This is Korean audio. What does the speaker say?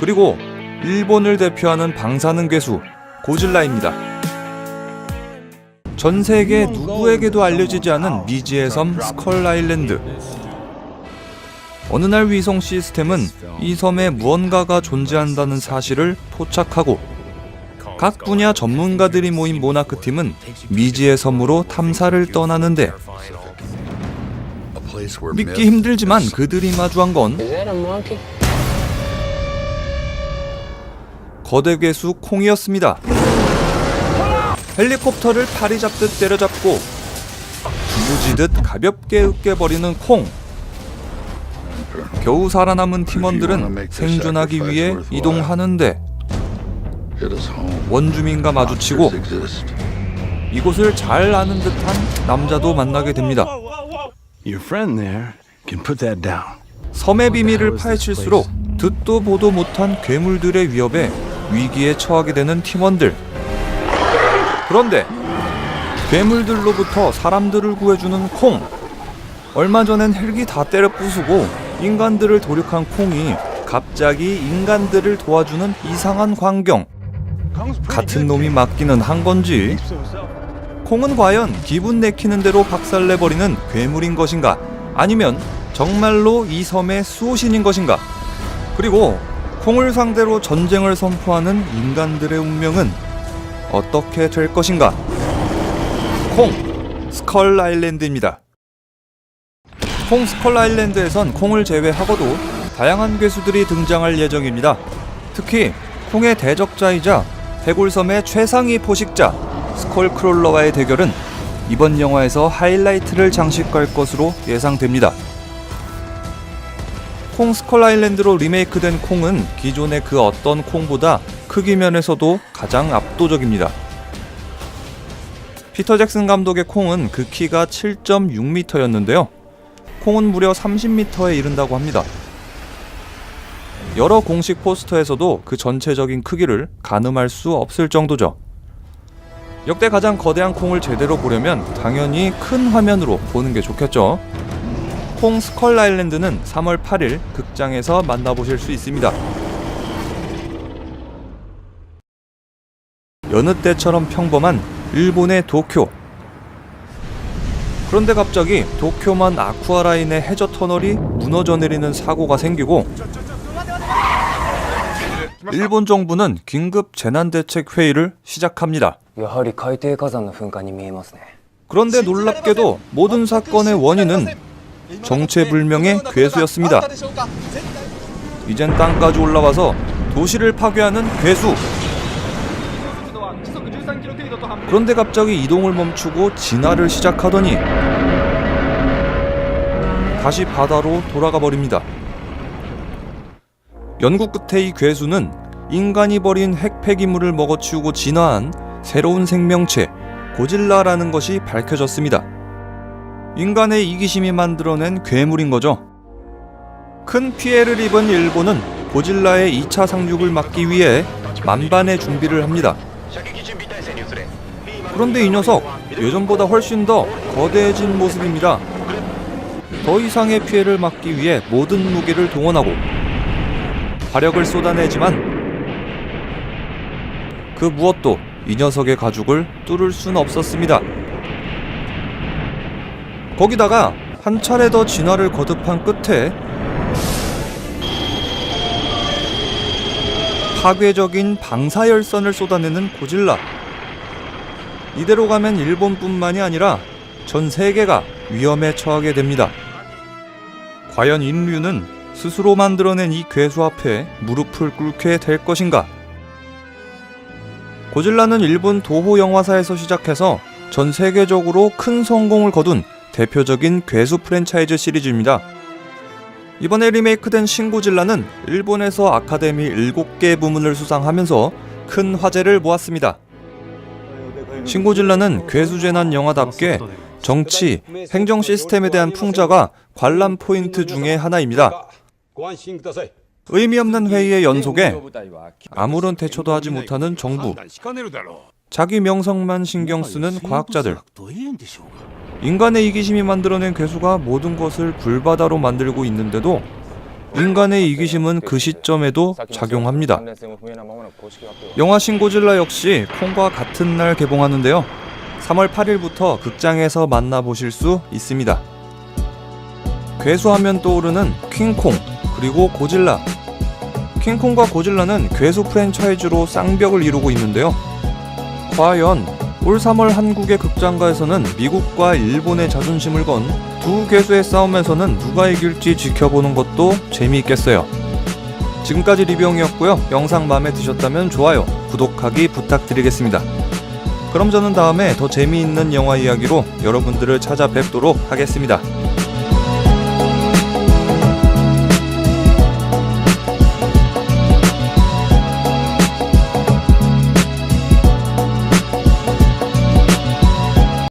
그리고 일본을 대표하는 방사능 괴수 고질라입니다. 전 세계 누구에게도 알려지지 않은 미지의 섬 스컬 아일랜드. 어느 날 위성 시스템은 이 섬에 무언가가 존재한다는 사실을 포착하고 각 분야 전문가들이 모인 모나크팀은 미지의 섬으로 탐사를 떠나는데 믿기 힘들지만 그들이 마주한 건 거대 괴수 콩이었습니다. 헬리콥터를 파리 잡듯 때려잡고 두부지듯 가볍게 으깨버리는 콩. 겨우 살아남은 팀원들은 생존하기 위해 이동하는데 원주민과 마주치고 이곳을 잘 아는 듯한 남자도 만나게 됩니다. 섬의 비밀을 파헤칠수록 듣도 보도 못한 괴물들의 위협에 위기에 처하게 되는 팀원들. 그런데 괴물들로부터 사람들을 구해주는 콩. 얼마 전엔 헬기 다 때려 부수고 인간들을 도륙한 콩이 갑자기 인간들을 도와주는 이상한 광경. 같은 놈이 맞기는 한 건지. 콩은 과연 기분 내키는 대로 박살내버리는 괴물인 것인가? 아니면 정말로 이 섬의 수호신인 것인가? 그리고 콩을 상대로 전쟁을 선포하는 인간들의 운명은 어떻게 될 것인가? 콩 스컬 아일랜드입니다. 콩 스컬 아일랜드에선 콩을 제외하고도 다양한 괴수들이 등장할 예정입니다. 특히 콩의 대적자이자 해골섬의 최상위 포식자 스컬크롤러와의 대결은 이번 영화에서 하이라이트를 장식할 것으로 예상됩니다. 콩 스컬 아일랜드로 리메이크된 콩은 기존의 그 어떤 콩보다 크기 면에서도 가장 압도적입니다. 피터 잭슨 감독의 콩은 그 키가 7.6m였는데요. 콩은 무려 30m에 이른다고 합니다. 여러 공식 포스터에서도 그 전체적인 크기를 가늠할 수 없을 정도죠. 역대 가장 거대한 콩을 제대로 보려면 당연히 큰 화면으로 보는 게 좋겠죠. 콩 스컬 아일랜드는 3월 8일 극장에서 만나보실 수 있습니다. 여느 때처럼 평범한 일본의 도쿄. 그런데 갑자기 도쿄만 아쿠아라인의 해저 터널이 무너져 내리는 사고가 생기고 일본 정부는 긴급 재난대책 회의를 시작합니다. 그런데 놀랍게도 모든 사건의 원인은 정체불명의 괴수였습니다. 이젠 땅까지 올라와서 도시를 파괴하는 괴수. 그런데 갑자기 이동을 멈추고 진화를 시작하더니 다시 바다로 돌아가 버립니다. 연구 끝에 이 괴수는 인간이 버린 핵폐기물을 먹어치우고 진화한 새로운 생명체 고질라라는 것이 밝혀졌습니다. 인간의 이기심이 만들어낸 괴물인 거죠. 큰 피해를 입은 일본은 고질라의 2차 상륙을 막기 위해 만반의 준비를 합니다. 그런데 이 녀석 예전보다 훨씬 더 거대해진 모습입니다. 더 이상의 피해를 막기 위해 모든 무기를 동원하고 화력을 쏟아내지만 그 무엇도 이 녀석의 가죽을 뚫을 순 없었습니다. 거기다가 한 차례 더 진화를 거듭한 끝에 파괴적인 방사열선을 쏟아내는 고질라. 이대로 가면 일본뿐만이 아니라 전 세계가 위험에 처하게 됩니다. 과연 인류는 스스로 만들어낸 이 괴수 앞에 무릎을 꿇게 될 것인가? 고질라는 일본 도호 영화사에서 시작해서 전 세계적으로 큰 성공을 거둔 대표적인 괴수 프랜차이즈 시리즈입니다. 이번에 리메이크된 신고질라는 일본에서 아카데미 7개 부문을 수상하면서 큰 화제를 모았습니다. 신고질라는 괴수재난 영화답게 정치, 행정 시스템에 대한 풍자가 관람 포인트 중에 하나입니다. 의미 없는 회의의 연속에 아무런 대처도 하지 못하는 정부, 자기 명성만 신경 쓰는 과학자들, 인간의 이기심이 만들어낸 괴수가 모든 것을 불바다로 만들고 있는데도 인간의 이기심은 그 시점에도 작용합니다. 영화 신고질라 역시 콩과 같은 날 개봉하는데요. 3월 8일부터 극장에서 만나보실 수 있습니다. 괴수하면 떠오르는 킹콩, 그리고 고질라. 킹콩과 고질라는 괴수 프랜차이즈로 쌍벽을 이루고 있는데요. 과연 올 3월 한국의 극장가에서는 미국과 일본의 자존심을 건 두 괴수의 싸움에서는 누가 이길지 지켜보는 것도 재미있겠어요. 지금까지 리뷰형이었고요. 영상 마음에 드셨다면 좋아요, 구독하기 부탁드리겠습니다. 그럼 저는 다음에 더 재미있는 영화 이야기로 여러분들을 찾아뵙도록 하겠습니다.